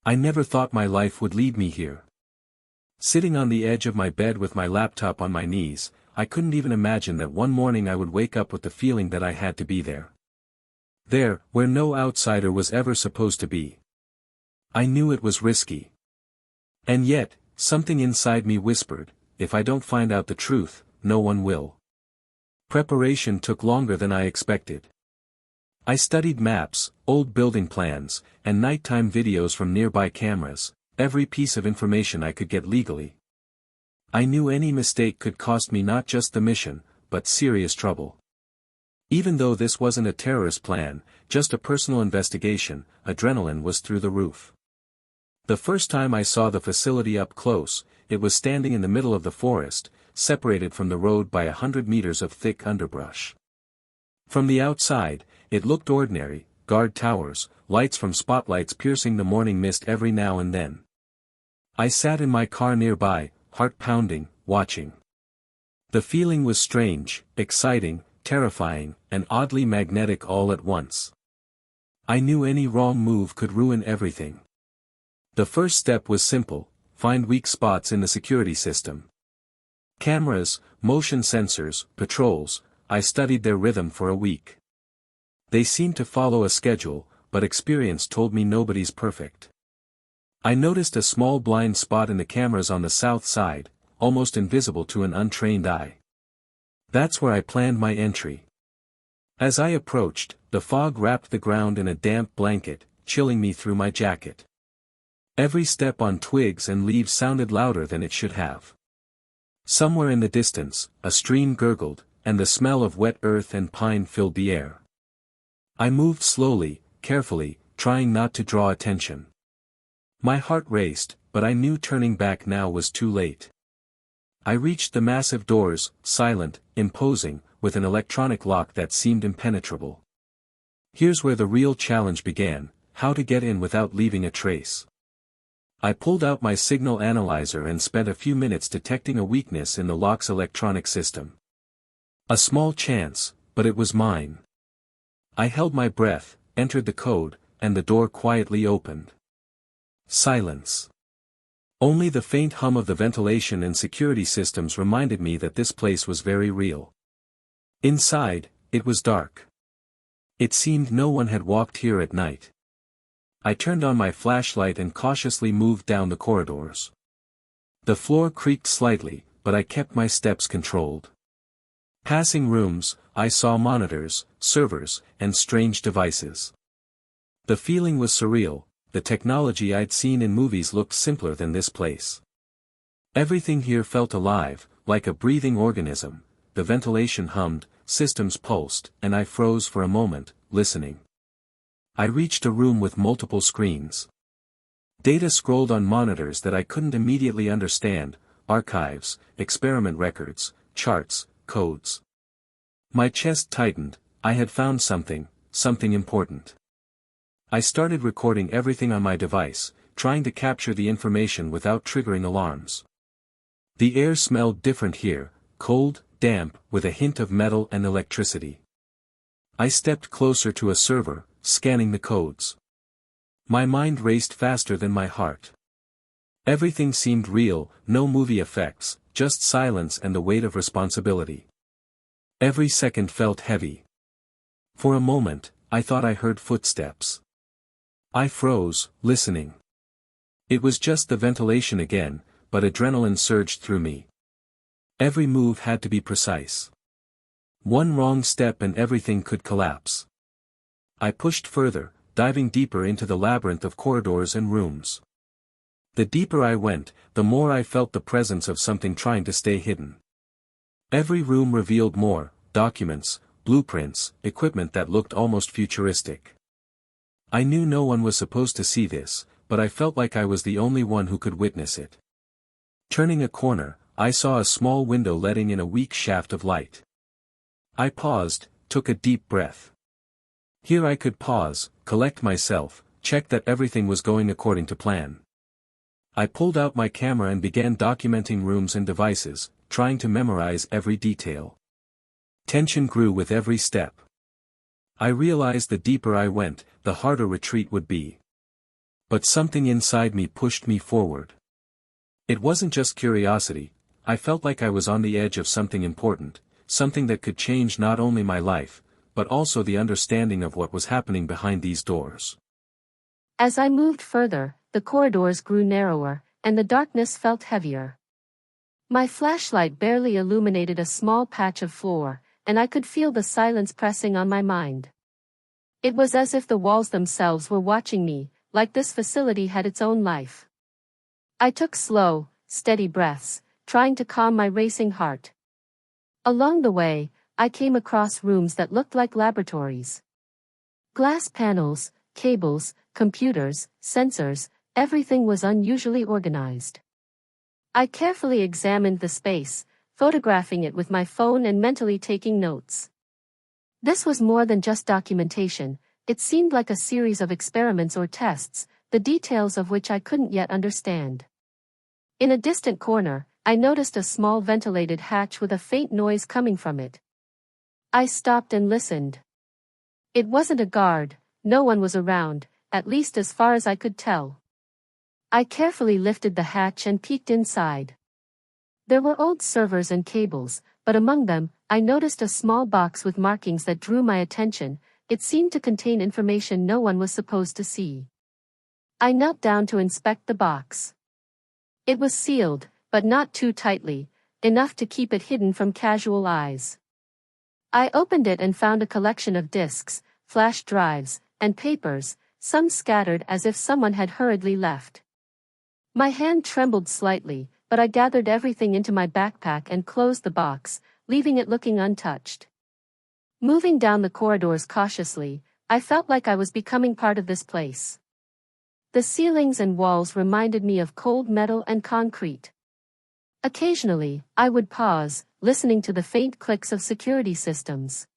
I never thought my life would lead me here. Sitting on the edge of my bed with my laptop on my knees, I couldn't even imagine that one morning I would wake up with the feeling that I had to be there. There, where no outsider was ever supposed to be. I knew it was risky. And yet, something inside me whispered, if I don't find out the truth, no one will. Preparation took longer than I expected. I studied maps, old building plans, and nighttime videos from nearby cameras, every piece of information I could get legally. I knew any mistake could cost me not just the mission, but serious trouble. Even though this wasn't a terrorist plan, just a personal investigation, adrenaline was through the roof. The first time I saw the facility up close, it was standing in the middle of the forest, separated from the road by 100 meters of thick underbrush. From the outside, it looked ordinary, guard towers, lights from spotlights piercing the morning mist every now and then. I sat in my car nearby, heart pounding, watching. The feeling was strange, exciting, terrifying, and oddly magnetic all at once. I knew any wrong move could ruin everything. The first step was simple: find weak spots in the security system. Cameras, motion sensors, patrols, I studied their rhythm for a week. They seemed to follow a schedule, but experience told me nobody's perfect. I noticed a small blind spot in the cameras on the south side, almost invisible to an untrained eye. That's where I planned my entry. As I approached, the fog wrapped the ground in a damp blanket, chilling me through my jacket. Every step on twigs and leaves sounded louder than it should have. Somewhere in the distance, a stream gurgled, and the smell of wet earth and pine filled the air. I moved slowly, carefully, trying not to draw attention. My heart raced, but I knew turning back now was too late. I reached the massive doors, silent, imposing, with an electronic lock that seemed impenetrable. Here's where the real challenge began: how to get in without leaving a trace. I pulled out my signal analyzer and spent a few minutes detecting a weakness in the lock's electronic system. A small chance, but it was mine. I held my breath, entered the code, and the door quietly opened. Silence. Only the faint hum of the ventilation and security systems reminded me that this place was very real. Inside, it was dark. It seemed no one had walked here at night. I turned on my flashlight and cautiously moved down the corridors. The floor creaked slightly, but I kept my steps controlled. Passing rooms, I saw monitors, servers, and strange devices. The feeling was surreal. The technology I'd seen in movies looked simpler than this place. Everything here felt alive, like a breathing organism. The ventilation hummed, systems pulsed, and I froze for a moment, listening. I reached a room with multiple screens. Data scrolled on monitors that I couldn't immediately understand: archives, experiment records, charts, codes. My chest tightened. I had found something important. I started recording everything on my device, trying to capture the information without triggering alarms. The air smelled different here, cold, damp, with a hint of metal and electricity. I stepped closer to a server, scanning the codes. My mind raced faster than my heart. Everything seemed real, no movie effects, just silence and the weight of responsibility. Every second felt heavy. For a moment, I thought I heard footsteps. I froze, listening. It was just the ventilation again, but adrenaline surged through me. Every move had to be precise. One wrong step and everything could collapse. I pushed further, diving deeper into the labyrinth of corridors and rooms. The deeper I went, the more I felt the presence of something trying to stay hidden. Every room revealed more: documents, blueprints, equipment that looked almost futuristic. I knew no one was supposed to see this, but I felt like I was the only one who could witness it. Turning a corner, I saw a small window letting in a weak shaft of light. I paused, took a deep breath. Here I could pause, collect myself, check that everything was going according to plan. I pulled out my camera and began documenting rooms and devices, trying to memorize every detail. Tension grew with every step. I realized the deeper I went, the harder retreat would be. But something inside me pushed me forward. It wasn't just curiosity, I felt like I was on the edge of something important, something that could change not only my life, but also the understanding of what was happening behind these doors. As I moved further, the corridors grew narrower, and the darkness felt heavier. My flashlight barely illuminated a small patch of floor, and I could feel the silence pressing on my mind. It was as if the walls themselves were watching me, like this facility had its own life. I took slow, steady breaths, trying to calm my racing heart. Along the way, I came across rooms that looked like laboratories. Glass panels, cables, computers, sensors, everything was unusually organized. I carefully examined the space, photographing it with my phone and mentally taking notes. This was more than just documentation, it seemed like a series of experiments or tests, the details of which I couldn't yet understand. In a distant corner, I noticed a small ventilated hatch with a faint noise coming from it. I stopped and listened. It wasn't a guard, no one was around, at least as far as I could tell. I carefully lifted the hatch and peeked inside. There were old servers and cables, but among them, I noticed a small box with markings that drew my attention. It seemed to contain information no one was supposed to see. I knelt down to inspect the box. It was sealed, but not too tightly, enough to keep it hidden from casual eyes. I opened it and found a collection of disks, flash drives, and papers, some scattered as if someone had hurriedly left. My hand trembled slightly, but I gathered everything into my backpack and closed the box, leaving it looking untouched. Moving down the corridors cautiously, I felt like I was becoming part of this place. The ceilings and walls reminded me of cold metal and concrete. Occasionally, I would pause, listening to the faint clicks of security systems.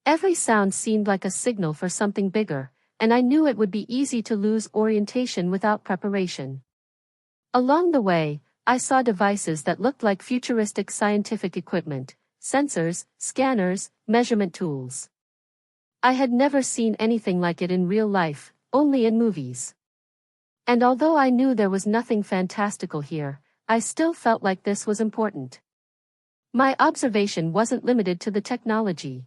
Every sound seemed like a signal for something bigger, and I knew it would be easy to lose orientation without preparation. Along the way, I saw devices that looked like futuristic scientific equipment, sensors, scanners, measurement tools. I had never seen anything like it in real life, only in movies. And although I knew there was nothing fantastical here, I still felt like this was important. My observation wasn't limited to the technology.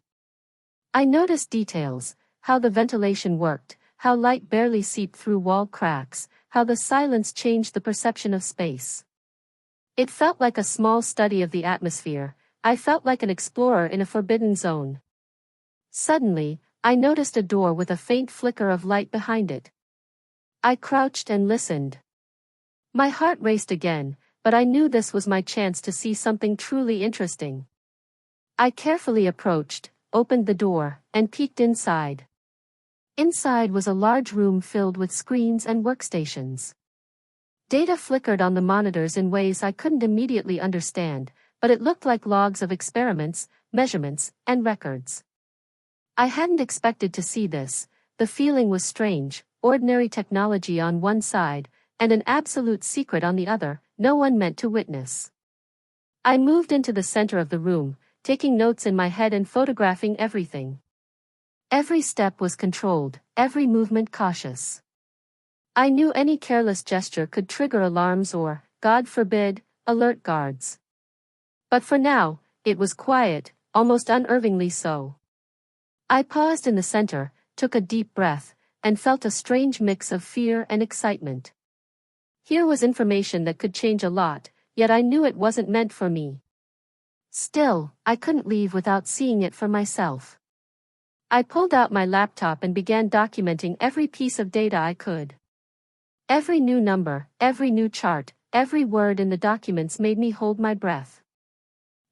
I noticed details, how the ventilation worked, how light barely seeped through wall cracks, how the silence changed the perception of space. It felt like a small study of the atmosphere. I felt like an explorer in a forbidden zone. Suddenly, I noticed a door with a faint flicker of light behind it. I crouched and listened. My heart raced again, but I knew this was my chance to see something truly interesting. I carefully approached, opened the door, and peeked inside. Inside was a large room filled with screens and workstations. Data flickered on the monitors in ways I couldn't immediately understand, but it looked like logs of experiments, measurements, and records. I hadn't expected to see this. The feeling was strange, ordinary technology on one side, and an absolute secret on the other, no one meant to witness. I moved into the center of the room, taking notes in my head and photographing everything. Every step was controlled, every movement cautious. I knew any careless gesture could trigger alarms or, God forbid, alert guards. But for now, it was quiet, almost unnervingly so. I paused in the center, took a deep breath, and felt a strange mix of fear and excitement. Here was information that could change a lot, yet I knew it wasn't meant for me. Still, I couldn't leave without seeing it for myself. I pulled out my laptop and began documenting every piece of data I could. Every new number, every new chart, every word in the documents made me hold my breath.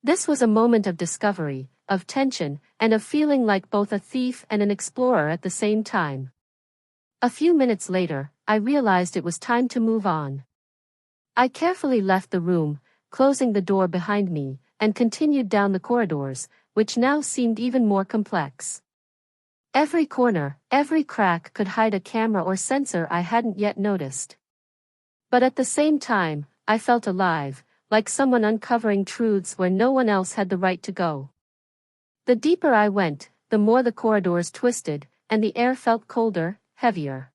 This was a moment of discovery, of tension, and of feeling like both a thief and an explorer at the same time. A few minutes later, I realized it was time to move on. I carefully left the room, closing the door behind me, and continued down the corridors, which now seemed even more complex. Every corner, every crack could hide a camera or sensor I hadn't yet noticed. But at the same time, I felt alive, like someone uncovering truths where no one else had the right to go. The deeper I went, the more the corridors twisted, and the air felt colder, heavier.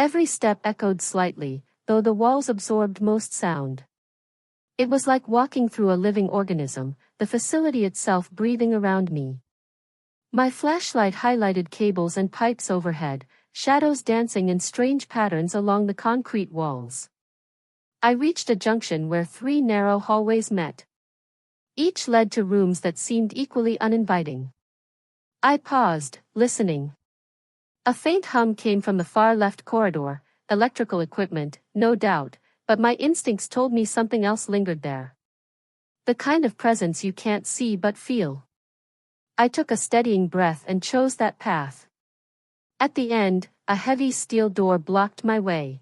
Every step echoed slightly, though the walls absorbed most sound. It was like walking through a living organism, the facility itself breathing around me. My flashlight highlighted cables and pipes overhead, shadows dancing in strange patterns along the concrete walls. I reached a junction where 3 narrow hallways met. Each led to rooms that seemed equally uninviting. I paused, listening. A faint hum came from the far left corridor, electrical equipment, no doubt, but my instincts told me something else lingered there. The kind of presence you can't see but feel. I took a steadying breath and chose that path. At the end, a heavy steel door blocked my way.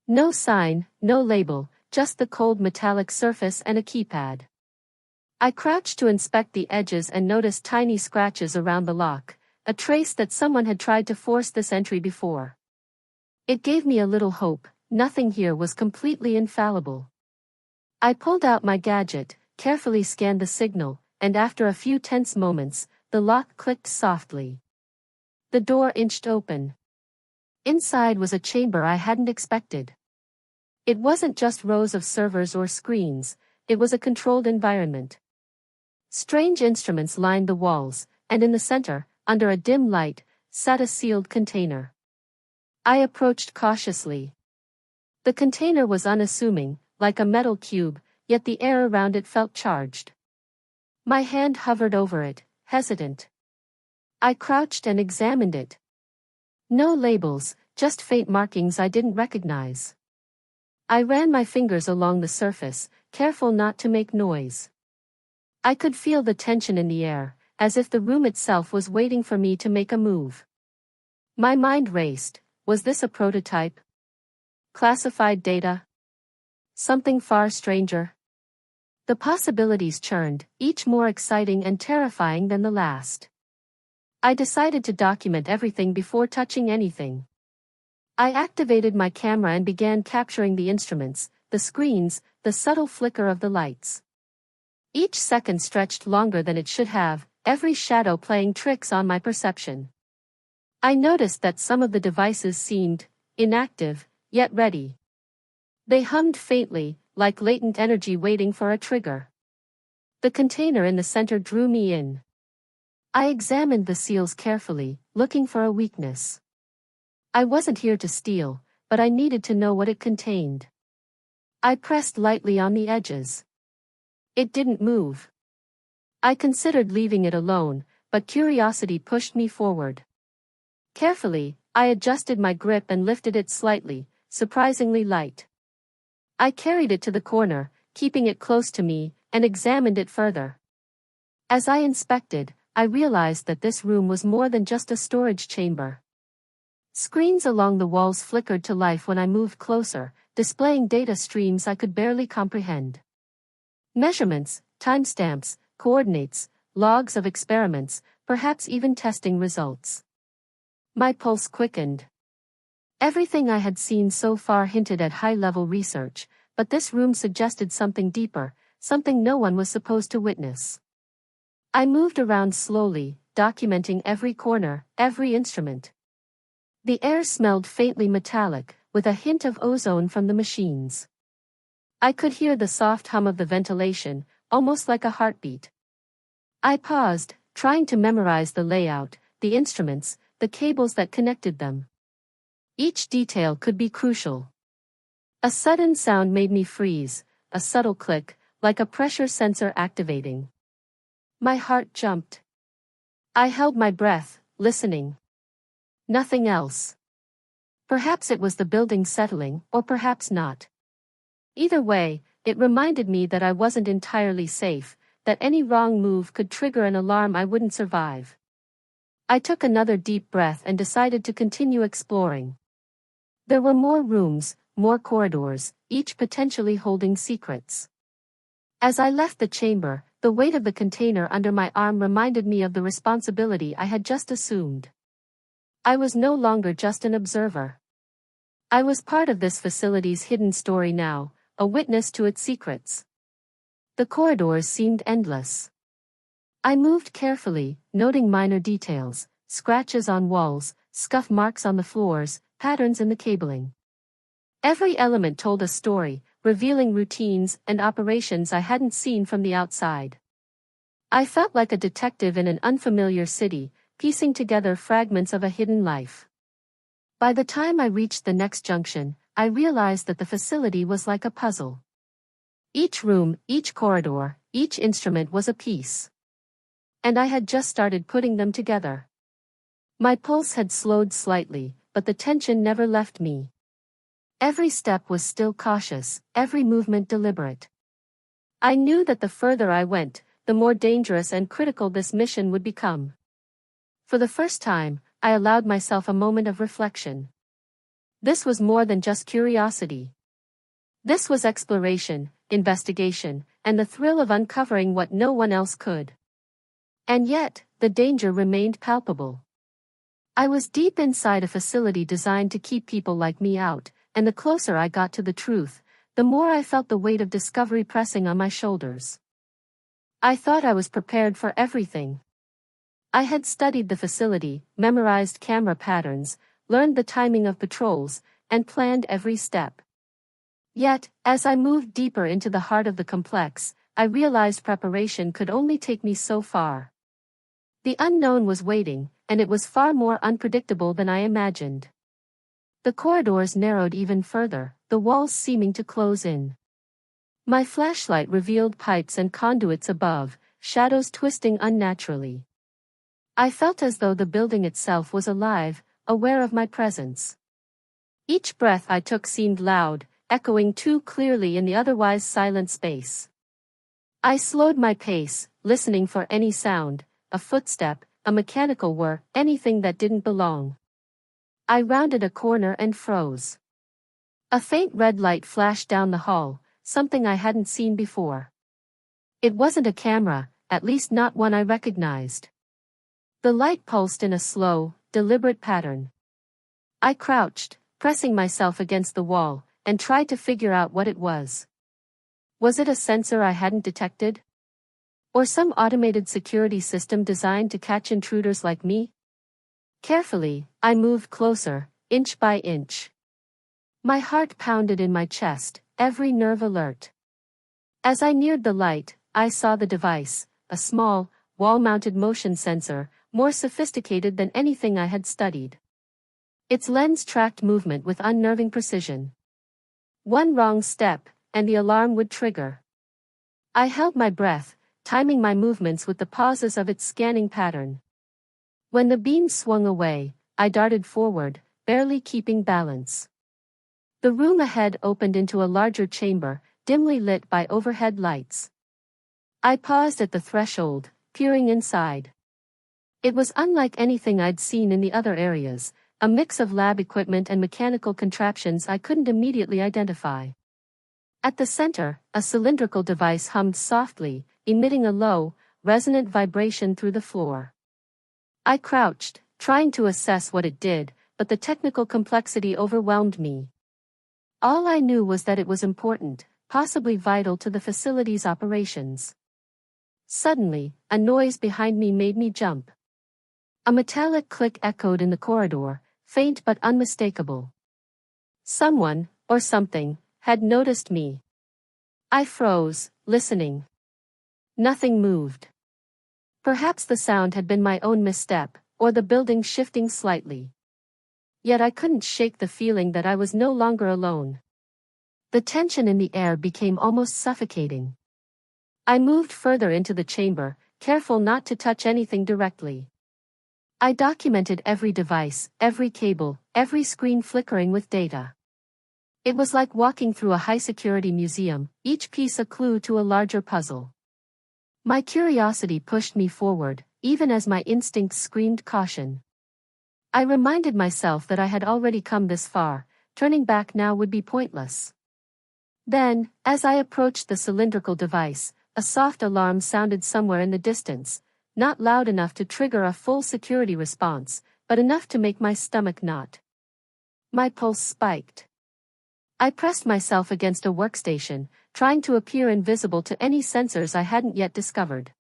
No sign, no label, just the cold metallic surface and a keypad. I crouched to inspect the edges and noticed tiny scratches around the lock, a trace that someone had tried to force this entry before. It gave me a little hope. Nothing here was completely infallible. I pulled out my gadget, carefully scanned the signal, and after a few tense moments, the lock clicked softly. The door inched open. Inside was a chamber I hadn't expected. It wasn't just rows of servers or screens, it was a controlled environment. Strange instruments lined the walls, and in the center, under a dim light, sat a sealed container. I approached cautiously. The container was unassuming, like a metal cube, yet the air around it felt charged. My hand hovered over it, hesitant. I crouched and examined it. No labels, just faint markings I didn't recognize. I ran my fingers along the surface, careful not to make noise. I could feel the tension in the air, as if the room itself was waiting for me to make a move. My mind raced. Was this a prototype? Classified data? Something far stranger? The possibilities churned, each more exciting and terrifying than the last. I decided to document everything before touching anything. I activated my camera and began capturing the instruments, the screens, the subtle flicker of the lights. Each second stretched longer than it should have, every shadow playing tricks on my perception. I noticed that some of the devices seemed inactive, yet ready. They hummed faintly, like latent energy waiting for a trigger. The container in the center drew me in. I examined the seals carefully, looking for a weakness. I wasn't here to steal, but I needed to know what it contained. I pressed lightly on the edges. It didn't move. I considered leaving it alone, but curiosity pushed me forward. Carefully, I adjusted my grip and lifted it slightly, surprisingly light. I carried it to the corner, keeping it close to me, and examined it further. As I inspected, I realized that this room was more than just a storage chamber. Screens along the walls flickered to life when I moved closer, displaying data streams I could barely comprehend. Measurements, timestamps, coordinates, logs of experiments, perhaps even testing results. My pulse quickened. Everything I had seen so far hinted at high-level research, but this room suggested something deeper, something no one was supposed to witness. I moved around slowly, documenting every corner, every instrument. The air smelled faintly metallic, with a hint of ozone from the machines. I could hear the soft hum of the ventilation, almost like a heartbeat. I paused, trying to memorize the layout, the instruments, the cables that connected them. Each detail could be crucial. A sudden sound made me freeze, a subtle click, like a pressure sensor activating. My heart jumped. I held my breath, listening. Nothing else. Perhaps it was the building settling, or perhaps not. Either way, it reminded me that I wasn't entirely safe, that any wrong move could trigger an alarm I wouldn't survive. I took another deep breath and decided to continue exploring. There were more rooms, more corridors, each potentially holding secrets. As I left the chamber, the weight of the container under my arm reminded me of the responsibility I had just assumed. I was no longer just an observer. I was part of this facility's hidden story now, a witness to its secrets. The corridors seemed endless. I moved carefully, noting minor details, scratches on walls, scuff marks on the floors, patterns in the cabling. Every element told a story, revealing routines and operations I hadn't seen from the outside. I felt like a detective in an unfamiliar city, piecing together fragments of a hidden life. By the time I reached the next junction, I realized that the facility was like a puzzle. Each room, each corridor, each instrument was a piece. And I had just started putting them together. My pulse had slowed slightly, but the tension never left me. Every step was still cautious, every movement deliberate. I knew that the further I went, the more dangerous and critical this mission would become. For the first time, I allowed myself a moment of reflection. This was more than just curiosity. This was exploration, investigation, and the thrill of uncovering what no one else could. And yet, the danger remained palpable. I was deep inside a facility designed to keep people like me out, and the closer I got to the truth, the more I felt the weight of discovery pressing on my shoulders. I thought I was prepared for everything. I had studied the facility, memorized camera patterns, learned the timing of patrols, and planned every step. Yet, as I moved deeper into the heart of the complex, I realized preparation could only take me so far. The unknown was waiting, and it was far more unpredictable than I imagined. The corridors narrowed even further, the walls seeming to close in. My flashlight revealed pipes and conduits above, shadows twisting unnaturally. I felt as though the building itself was alive, aware of my presence. Each breath I took seemed loud, echoing too clearly in the otherwise silent space. I slowed my pace, listening for any sound, a footstep, a mechanical whir, anything that didn't belong. I rounded a corner and froze. A faint red light flashed down the hall, something I hadn't seen before. It wasn't a camera, at least not one I recognized. The light pulsed in a slow, deliberate pattern. I crouched, pressing myself against the wall, and tried to figure out what it was. Was it a sensor I hadn't detected? Or some automated security system designed to catch intruders like me? Carefully, I moved closer, inch by inch. My heart pounded in my chest, every nerve alert. As I neared the light, I saw the device, a small, wall-mounted motion sensor, more sophisticated than anything I had studied. Its lens tracked movement with unnerving precision. One wrong step, and the alarm would trigger. I held my breath, timing my movements with the pauses of its scanning pattern. When the beam swung away, I darted forward, barely keeping balance. The room ahead opened into a larger chamber, dimly lit by overhead lights. I paused at the threshold, peering inside. It was unlike anything I'd seen in the other areas, a mix of lab equipment and mechanical contraptions I couldn't immediately identify. At the center, a cylindrical device hummed softly, emitting a low, resonant vibration through the floor. I crouched, trying to assess what it did, but the technical complexity overwhelmed me. All I knew was that it was important, possibly vital to the facility's operations. Suddenly, a noise behind me made me jump. A metallic click echoed in the corridor, faint but unmistakable. Someone, or something, had noticed me. I froze, listening. Nothing moved. Perhaps the sound had been my own misstep, or the building shifting slightly. Yet I couldn't shake the feeling that I was no longer alone. The tension in the air became almost suffocating. I moved further into the chamber, careful not to touch anything directly. I documented every device, every cable, every screen flickering with data. It was like walking through a high-security museum, each piece a clue to a larger puzzle. My curiosity pushed me forward, even as my instincts screamed caution. I reminded myself that I had already come this far, turning back now would be pointless. Then, as I approached the cylindrical device, a soft alarm sounded somewhere in the distance, not loud enough to trigger a full security response, but enough to make my stomach knot. My pulse spiked. I pressed myself against a workstation, trying to appear invisible to any sensors I hadn't yet discovered.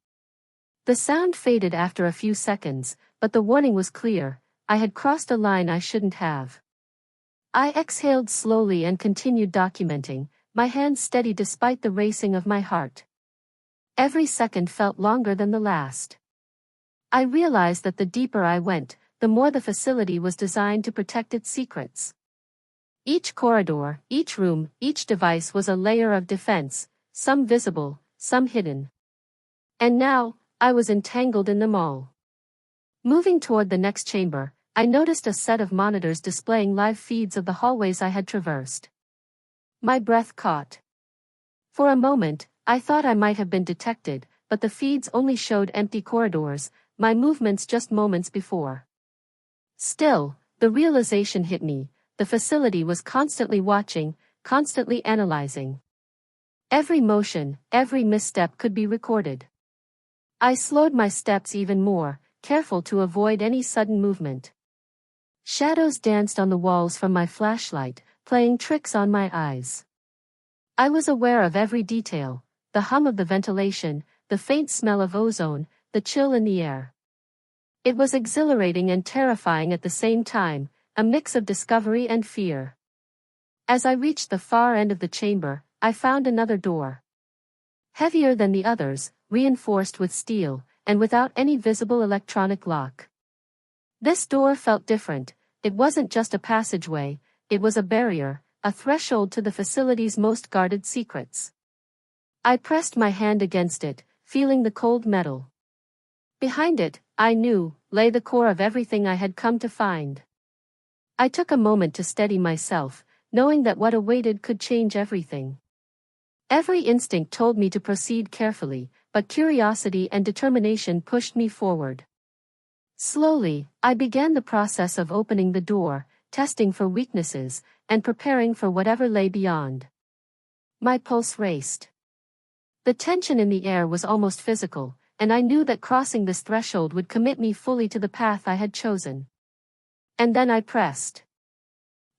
The sound faded after a few seconds, but the warning was clear: I had crossed a line I shouldn't have. I exhaled slowly and continued documenting, my hands steady despite the racing of my heart. Every second felt longer than the last. I realized that the deeper I went, the more the facility was designed to protect its secrets. Each corridor, each room, each device was a layer of defense, some visible, some hidden. And now, I was entangled in them all. Moving toward the next chamber, I noticed a set of monitors displaying live feeds of the hallways I had traversed. My breath caught. For a moment, I thought I might have been detected, but the feeds only showed empty corridors, my movements just moments before. Still, the realization hit me, the facility was constantly watching, constantly analyzing. Every motion, every misstep could be recorded. I slowed my steps even more, careful to avoid any sudden movement. Shadows danced on the walls from my flashlight, playing tricks on my eyes. I was aware of every detail, the hum of the ventilation, the faint smell of ozone, the chill in the air. It was exhilarating and terrifying at the same time, a mix of discovery and fear. As I reached the far end of the chamber, I found another door. Heavier than the others, reinforced with steel, and without any visible electronic lock. This door felt different, it wasn't just a passageway, it was a barrier, a threshold to the facility's most guarded secrets. I pressed my hand against it, feeling the cold metal. Behind it, I knew, lay the core of everything I had come to find. I took a moment to steady myself, knowing that what awaited could change everything. Every instinct told me to proceed carefully, but curiosity and determination pushed me forward. Slowly, I began the process of opening the door, testing for weaknesses, and preparing for whatever lay beyond. My pulse raced. The tension in the air was almost physical, and I knew that crossing this threshold would commit me fully to the path I had chosen. And then I pressed.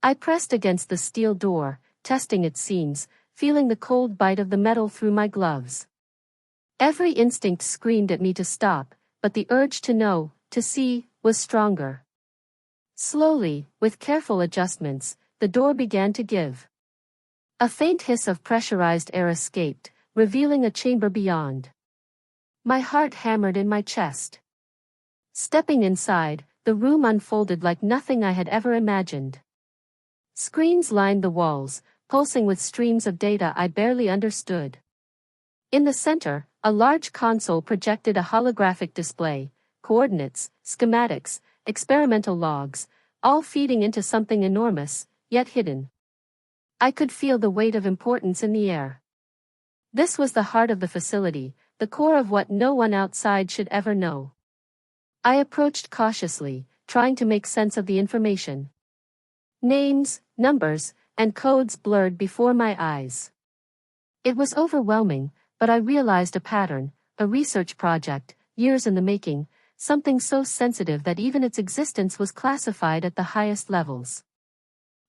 I pressed against the steel door, testing its seams, feeling the cold bite of the metal through my gloves. Every instinct screamed at me to stop, but the urge to know, to see, was stronger. Slowly, with careful adjustments, the door began to give. A faint hiss of pressurized air escaped, revealing a chamber beyond. My heart hammered in my chest. Stepping inside, the room unfolded like nothing I had ever imagined. Screens lined the walls, pulsing with streams of data I barely understood. In the center, a large console projected a holographic display, coordinates, schematics, experimental logs, all feeding into something enormous, yet hidden. I could feel the weight of importance in the air. This was the heart of the facility, the core of what no one outside should ever know. I approached cautiously, trying to make sense of the information. Names, numbers, and codes blurred before my eyes. It was overwhelming, but I realized a pattern, a research project, years in the making, something so sensitive that even its existence was classified at the highest levels.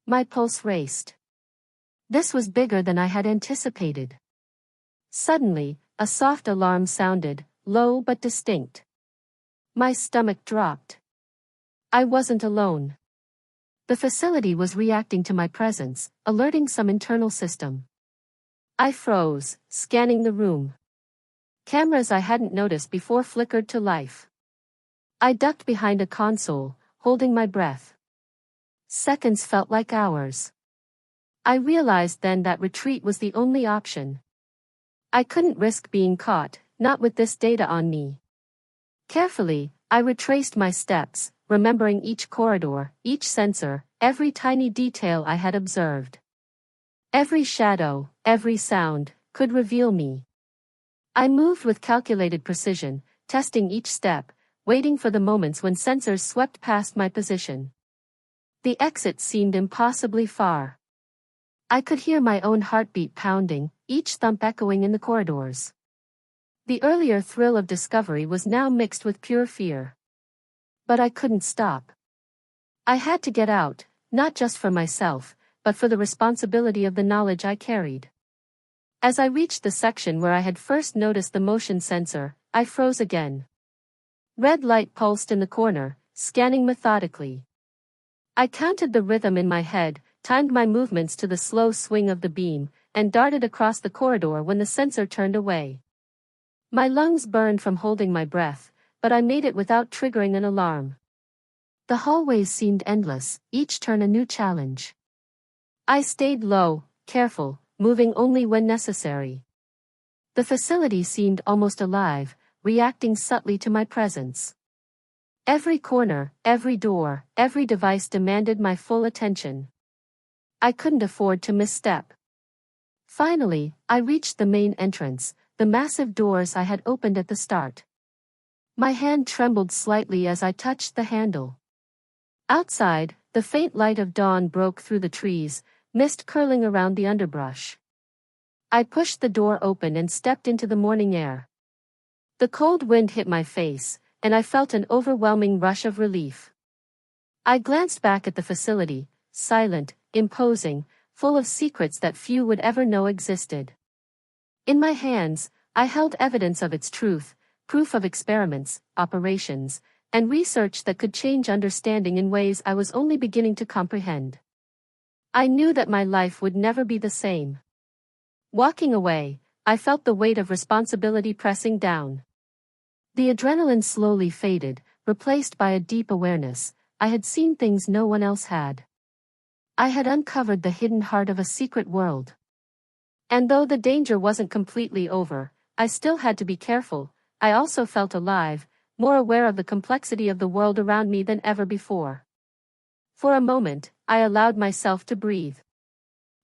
My pulse raced. This was bigger than I had anticipated. Suddenly, a soft alarm sounded, low but distinct. My stomach dropped. I wasn't alone. The facility was reacting to my presence, alerting some internal system. I froze, scanning the room. Cameras I hadn't noticed before flickered to life. I ducked behind a console, holding my breath. Seconds felt like hours. I realized then that retreat was the only option. I couldn't risk being caught, not with this data on me. Carefully, I retraced my steps, remembering each corridor, each sensor, every tiny detail I had observed. Every shadow, every sound, could reveal me. I moved with calculated precision, testing each step, waiting for the moments when sensors swept past my position. The exit seemed impossibly far. I could hear my own heartbeat pounding, each thump echoing in the corridors. The earlier thrill of discovery was now mixed with pure fear. But I couldn't stop. I had to get out, not just for myself, but for the responsibility of the knowledge I carried. As I reached the section where I had first noticed the motion sensor, I froze again. Red light pulsed in the corner, scanning methodically. I counted the rhythm in my head, timed my movements to the slow swing of the beam, and darted across the corridor when the sensor turned away. My lungs burned from holding my breath, but I made it without triggering an alarm. The hallways seemed endless, each turn a new challenge. I stayed low, careful, moving only when necessary. The facility seemed almost alive, reacting subtly to my presence. Every corner, every door, every device demanded my full attention. I couldn't afford to misstep. Finally, I reached the main entrance, the massive doors I had opened at the start. My hand trembled slightly as I touched the handle. Outside, the faint light of dawn broke through the trees, mist curling around the underbrush. I pushed the door open and stepped into the morning air. The cold wind hit my face, and I felt an overwhelming rush of relief. I glanced back at the facility, silent, imposing, full of secrets that few would ever know existed. In my hands, I held evidence of its truth, proof of experiments, operations, and research that could change understanding in ways I was only beginning to comprehend. I knew that my life would never be the same. Walking away, I felt the weight of responsibility pressing down. The adrenaline slowly faded, replaced by a deep awareness. I had seen things no one else had. I had uncovered the hidden heart of a secret world. And though the danger wasn't completely over, I still had to be careful. I also felt alive, more aware of the complexity of the world around me than ever before. For a moment, I allowed myself to breathe.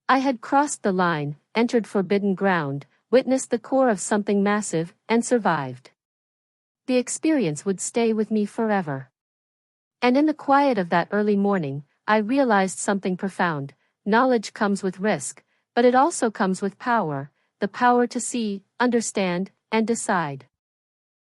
I had crossed the line, entered forbidden ground, witnessed the core of something massive, and survived. The experience would stay with me forever. And in the quiet of that early morning, I realized something profound. Knowledge comes with risk, but it also comes with power, the power to see, understand, and decide.